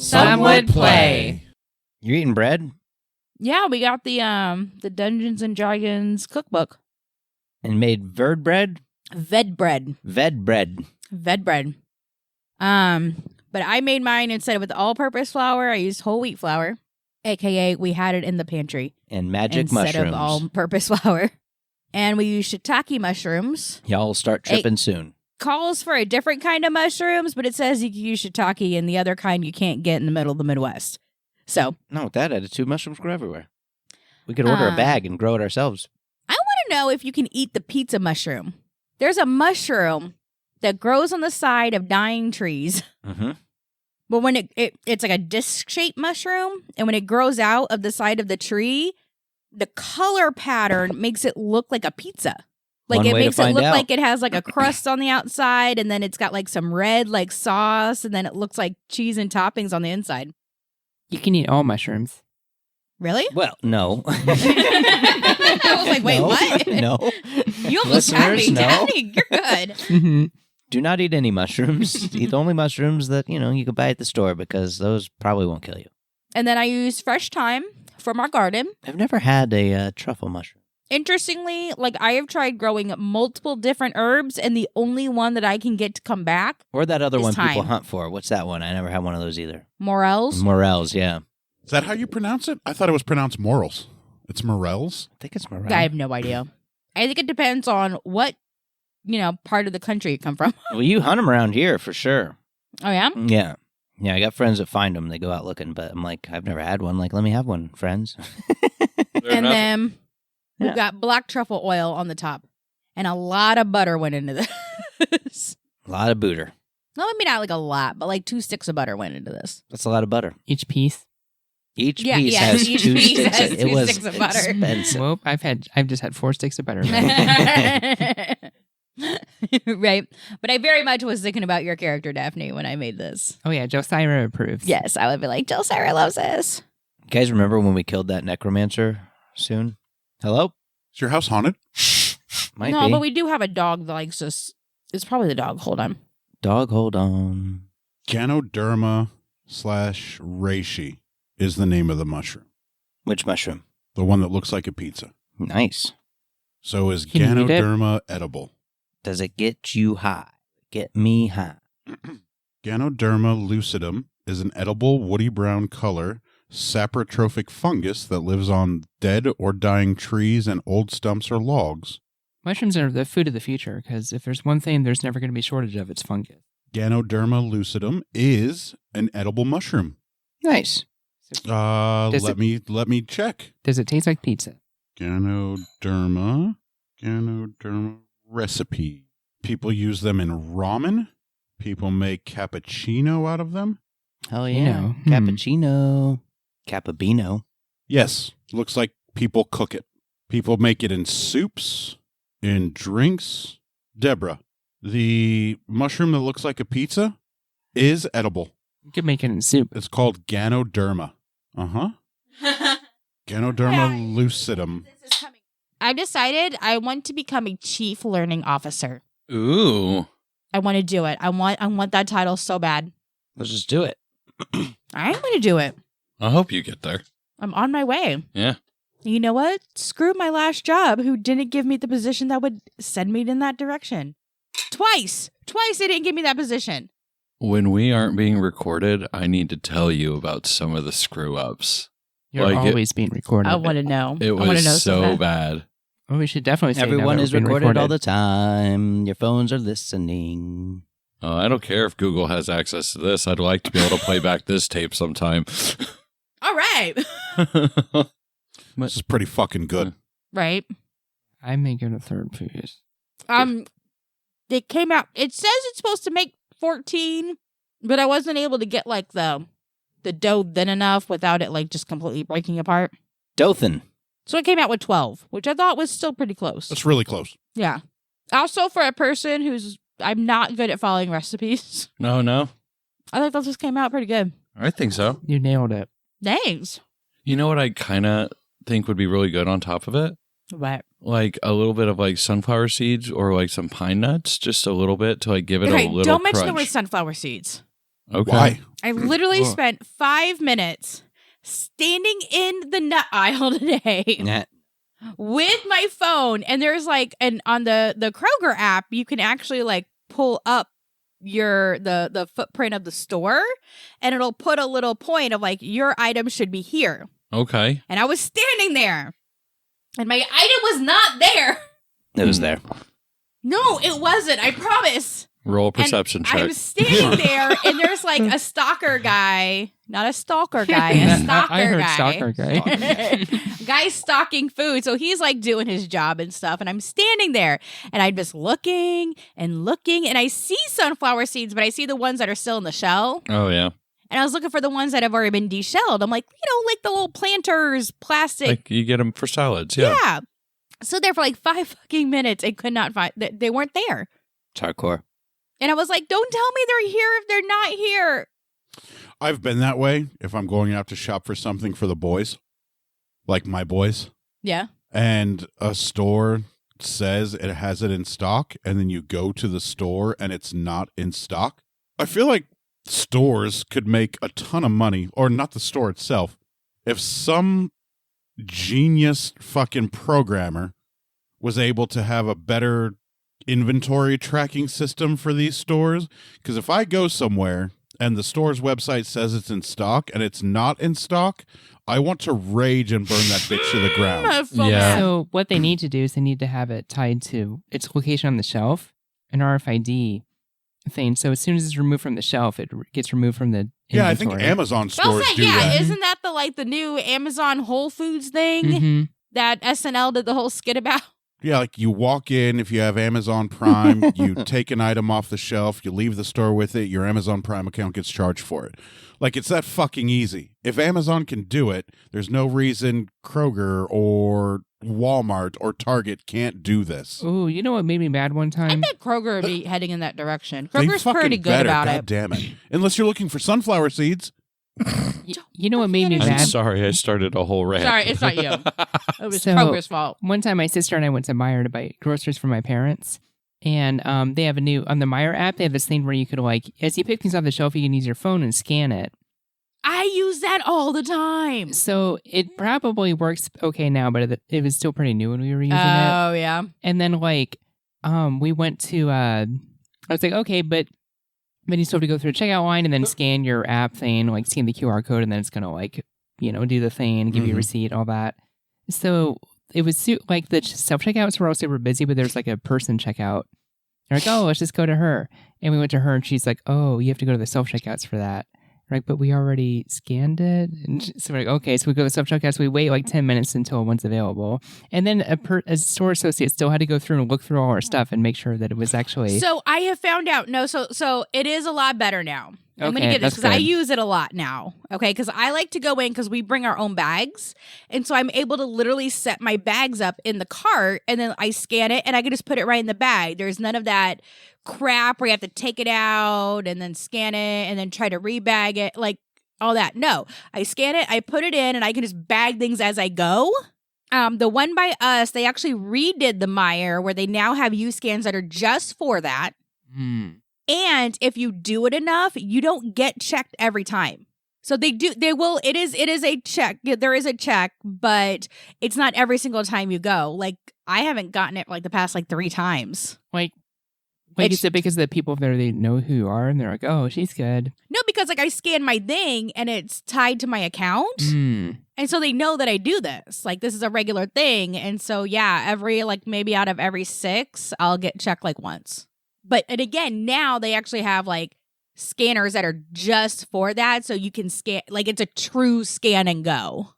Some would play. You're eating bread? Yeah, we got the Dungeons and Dragons cookbook. And made Vedbread? Vedbread. Vedbread. But I made mine instead of with all-purpose flour. I used whole wheat flour, aka we had it in the pantry. And magic instead mushrooms. Instead of all-purpose flour. And we used shiitake mushrooms. Y'all will start tripping soon. Calls for a different kind of mushrooms, but it says you can use shiitake and the other kind you can't get in the middle of the Midwest. So No, with that attitude, mushrooms grow everywhere. We could order a bag and grow it ourselves. I want to know if you can eat the pizza mushroom. There's a mushroom that grows on the side of dying trees. Mm-hmm. But when it's like a disc-shaped mushroom, and when it grows out of the side of the tree, the color pattern makes it look like a pizza. Like it makes it look like it has like a crust on the outside, and then it's got like some red like sauce, and then it looks like cheese and toppings on the inside. You can eat all mushrooms. Really? Well, no. I was like, wait, what? No. You almost had me, no. Daddy. You're good. Mm-hmm. Do not eat any mushrooms. Eat only mushrooms that, you can buy at the store because those probably won't kill you. And then I use fresh thyme from our garden. I've never had a truffle mushroom. Interestingly, like I have tried growing multiple different herbs, and the only one that I can get to come back Or that other is one people thyme. hunt for. What's that one? I never had one of those either. Morels. Morels, yeah. Is that how you pronounce it? I thought it was pronounced morels. It's morels? I think it's morel. I have no idea. I think it depends on what, part of the country you come from. Well, you hunt them around here for sure. Oh, yeah? Yeah. Yeah, I got friends that find them. They go out looking, but I'm like, I've never had one. Like, let me have one, friends. And then Yeah. we've got black truffle oil on the top. And a lot of butter went into this. A lot of booter. No, I mean, not like a lot, but like 2 sticks of butter went into this. That's a lot of butter. Each piece. Each Yeah, piece yes, has each 2 piece sticks. has It 2 was sticks of butter. expensive. Well, I've just had 4 sticks of butter. Right. But I very much was thinking about your character, Daphne, when I made this. Oh yeah, Josiah approves. Yes, I would be like, Jill Sarah loves this. You guys remember when we killed that necromancer soon? Hello? Is your house haunted? Might no, be. but we do have a dog that likes us. It's probably the dog. Hold on. Dog, hold on. Ganoderma /reishi is the name of the mushroom. Which mushroom? The one that looks like a pizza. Nice. So is Can you eat it? Ganoderma edible? Does it get you high? Get me high. Ganoderma lucidum is an edible woody brown color saprotrophic fungus that lives on dead or dying trees and old stumps or logs. Mushrooms are the food of the future because if there's one thing there's never going to be shortage of, it's fungus. Ganoderma lucidum is an edible mushroom. Nice. Let me check. Does it taste like pizza? Ganoderma recipe. People use them in ramen. People make cappuccino out of them. Hell yeah. Cappuccino. Capabino. Yes, looks like people cook it. People make it in soups, in drinks. Deborah, the mushroom that looks like a pizza is edible. You could make it in soup. It's called Ganoderma. Ganoderma lucidum. I've decided I want to become a chief learning officer. Ooh. I want to do it. I want that title so bad. Let's just do it. I'm going to do it. I hope you get there. I'm on my way. Yeah. You know what? Screw my last job who didn't give me the position that would send me in that direction. Twice they didn't give me that position. When we aren't being recorded, I need to tell you about some of the screw-ups. You're Like always being recorded. I want to know. It I wanna was know so bad. Well, we should definitely say Everyone that is we're being recorded all the time. Your phones are listening. I don't care if Google has access to this. I'd like to be able to play back this tape sometime. All right. This is pretty fucking good. Right. I may go to third piece. They came out. It says it's supposed to make 14, but I wasn't able to get like the dough thin enough without it like just completely breaking apart. Dothan. So it came out with 12, which I thought was still pretty close. That's really close. Yeah. Also, for a person I'm not good at following recipes. No. I think that just came out pretty good. I think so. You nailed it. Thanks. You know what I kind of think would be really good on top of it? What? Like a little bit of like sunflower seeds or like some pine nuts, just a little bit to like give it a little Don't mention the crunch. word sunflower seeds. Okay. Why? I literally spent 5 minutes standing in the nut aisle today Nah. with my phone. And there's like, and on the Kroger app, you can actually like pull up the footprint of the store, and it'll put a little point of like, your item should be here. Okay. And I was standing there, and my item was not there. It was there. No, it wasn't. I promise. Roll a perception check. I'm standing there, and there's like a stalker guy, not a stalker guy, a stalker I heard guy. stalker guy. Guy stalking food. So he's like doing his job and stuff. And I'm standing there, and I'm just looking, and I see sunflower seeds, but I see the ones that are still in the shell. Oh, yeah. And I was looking for the ones that have already been deshelled. I'm like, like the little planters, plastic. Like you get them for salads. Yeah. Yeah. So there for like 5 fucking minutes and could not find, they weren't there. It's hardcore. And I was like, don't tell me they're here if they're not here. I've been that way if I'm going out to shop for something for the boys, like my boys, Yeah. and a store says it has it in stock, and then you go to the store and it's not in stock. I feel like stores could make a ton of money, or not the store itself, if some genius fucking programmer was able to have a better inventory tracking system for these stores. Because if I go somewhere and the store's website says it's in stock and it's not in stock, I want to rage and burn that bitch to the ground. Yeah. So what they need to do is they need to have it tied to its location on the shelf, an RFID thing. So as soon as it's removed from the shelf, it gets removed from the Yeah, I think inventory. Amazon stores do yeah, that. isn't that the new Amazon Whole Foods thing Mhm. that SNL did the whole skit about? Yeah, like you walk in, if you have Amazon Prime, you take an item off the shelf, you leave the store with it, your Amazon Prime account gets charged for it. Like, it's that fucking easy. If Amazon can do it, there's no reason Kroger or Walmart or Target can't do this. Oh, you know what made me mad one I time? bet Kroger would be heading in that direction. They Kroger's fucking pretty good better, about God it. damn it. Unless you're looking for sunflower seeds. You know what made me I'm mad? sorry, I started a whole rant. Sorry, it's not you. It was So- Kroger's fault. One time, my sister and I went to Meijer to buy groceries for my parents, and they have on the Meijer app. They have this thing where you could as you pick things off the shelf, you can use your phone and scan it. I use that all the time. So it probably works okay now, but it was still pretty new when we were using it. Oh, yeah. And then we went to I was like, okay, but then you still have to go through a checkout line and then scan your app thing, like scan the QR code, and then it's gonna do the thing and give you a receipt, all that. So it was like the self checkouts were all super busy, but there's like a person checkout. They're like, oh, let's just go to her, and we went to her, and she's like, oh, you have to go to the self checkouts for that. Right, but we already scanned it. And so we're like, okay, so we go to self-checkouts. We wait like 10 minutes until one's available. And then a store associate still had to go through and look through all our stuff and make sure that it was actually... So I have found out, so it is a lot better now. I'm going to Okay, get this that's because I good. use it a lot now. Okay, because I like to go in because we bring our own bags. And so I'm able to literally set my bags up in the cart, and then I scan it and I can just put it right in the bag. There's none of that crap where you have to take it out and then scan it and then try to rebag it, like all that. No, I scan it, I put it in, and I can just bag things as I go. The one by us, they actually redid the Meijer where they now have U-scans that are just for that. And if you do it enough, you don't get checked every time. So it is a check. There is a check, but it's not every single time you go. Like, I haven't gotten it like the past 3 times. Is it because the people there, they know who you are and they're like, oh, she's good? No, because I scan my thing and it's tied to my account. And so they know that I do this. Like, this is a regular thing. And so, yeah, every maybe out of every 6, I'll get checked once. And again, now they actually have scanners that are just for that. So you can scan, it's a true scan and go.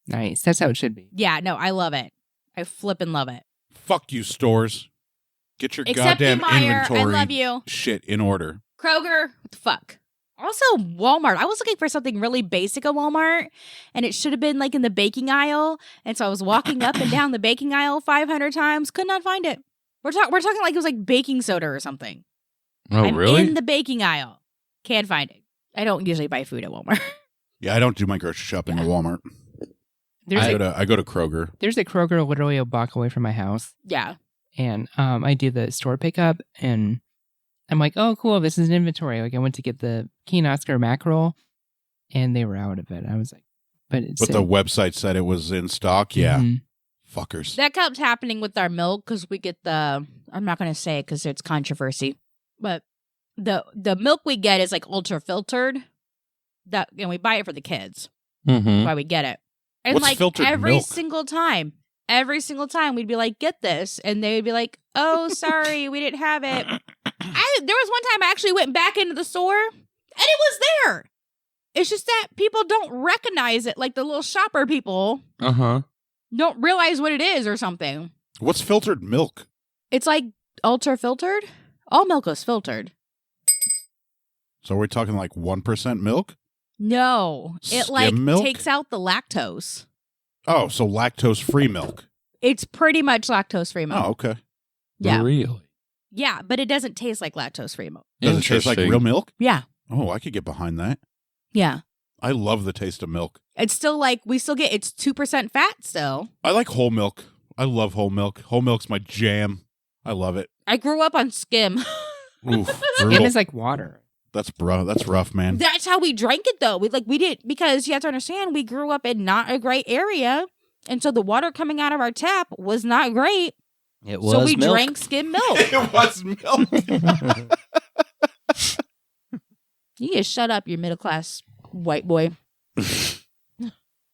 Nice. That's how it should be. Yeah, no, I love it. I flippin' love it. Fuck you, stores. Get your Except goddamn you, Meijer. inventory I love you. shit in order. Kroger, what the fuck? Also, Walmart. I was looking for something really basic at Walmart, and it should have been in the baking aisle. And so I was walking up and down the baking aisle 500 times, could not find it. We're talking it was baking soda or something. Oh, I'm really? in the baking aisle. Can't find it. I don't usually buy food at Walmart. Yeah, I don't do my grocery shopping at Walmart. I go to Kroger. There's a Kroger literally a block away from my house. Yeah. And I do the store pickup, and I'm like, oh, cool, this is an inventory. Like I went to get the Keen Oscar mackerel, and they were out of it. I was like, but the website said it was in stock. Yeah, fuckers. That kept happening with our milk because we get the. I'm not going to say it because it's controversy, but the milk we get is like ultra filtered. And we buy it for the kids. Mm-hmm. That's why we get it. And What's like filtered every milk? single time, we'd be like, "Get this," and they would be like, "Oh, sorry, we didn't have it." There was one time I actually went back into the store and it was there. It's just that people don't recognize it, like the little shopper people don't realize what it is or something. What's filtered milk? It's like ultra filtered. All milk is filtered. So we're talking like 1% milk? No, it Skim like milk? takes out the lactose. Oh, so lactose-free milk. It's pretty much lactose-free milk. Oh, okay. Yeah. Really? Yeah, but it doesn't taste like lactose-free milk. Does it taste like Interesting. real milk? Yeah. Oh, I could get behind that. Yeah. I love the taste of milk. It's still like, it's 2% fat still. I like whole milk. I love whole milk. Whole milk's my jam. I love it. I grew up on skim. Oof, Skim brutal. is like water. That's rough, man. That's how we drank it though. We did, because you have to understand, we grew up in not a great area. And so the water coming out of our tap was not great. It was So we milk. drank skim milk. It was milk. You just shut up, you middle class white boy.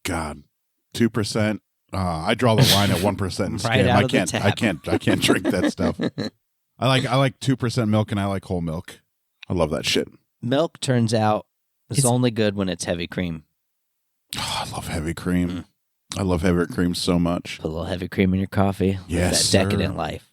God, 2%. I draw the line at 1% and skim. Right out I of the can't. tap. I can't drink that stuff. I like 2% milk and I like whole milk. I love that shit. Milk turns out is It's- only good when it's heavy cream. Oh, I love heavy cream. I love heavy cream so much. Put a little heavy cream in your coffee. Live Yes, that decadent sir. life.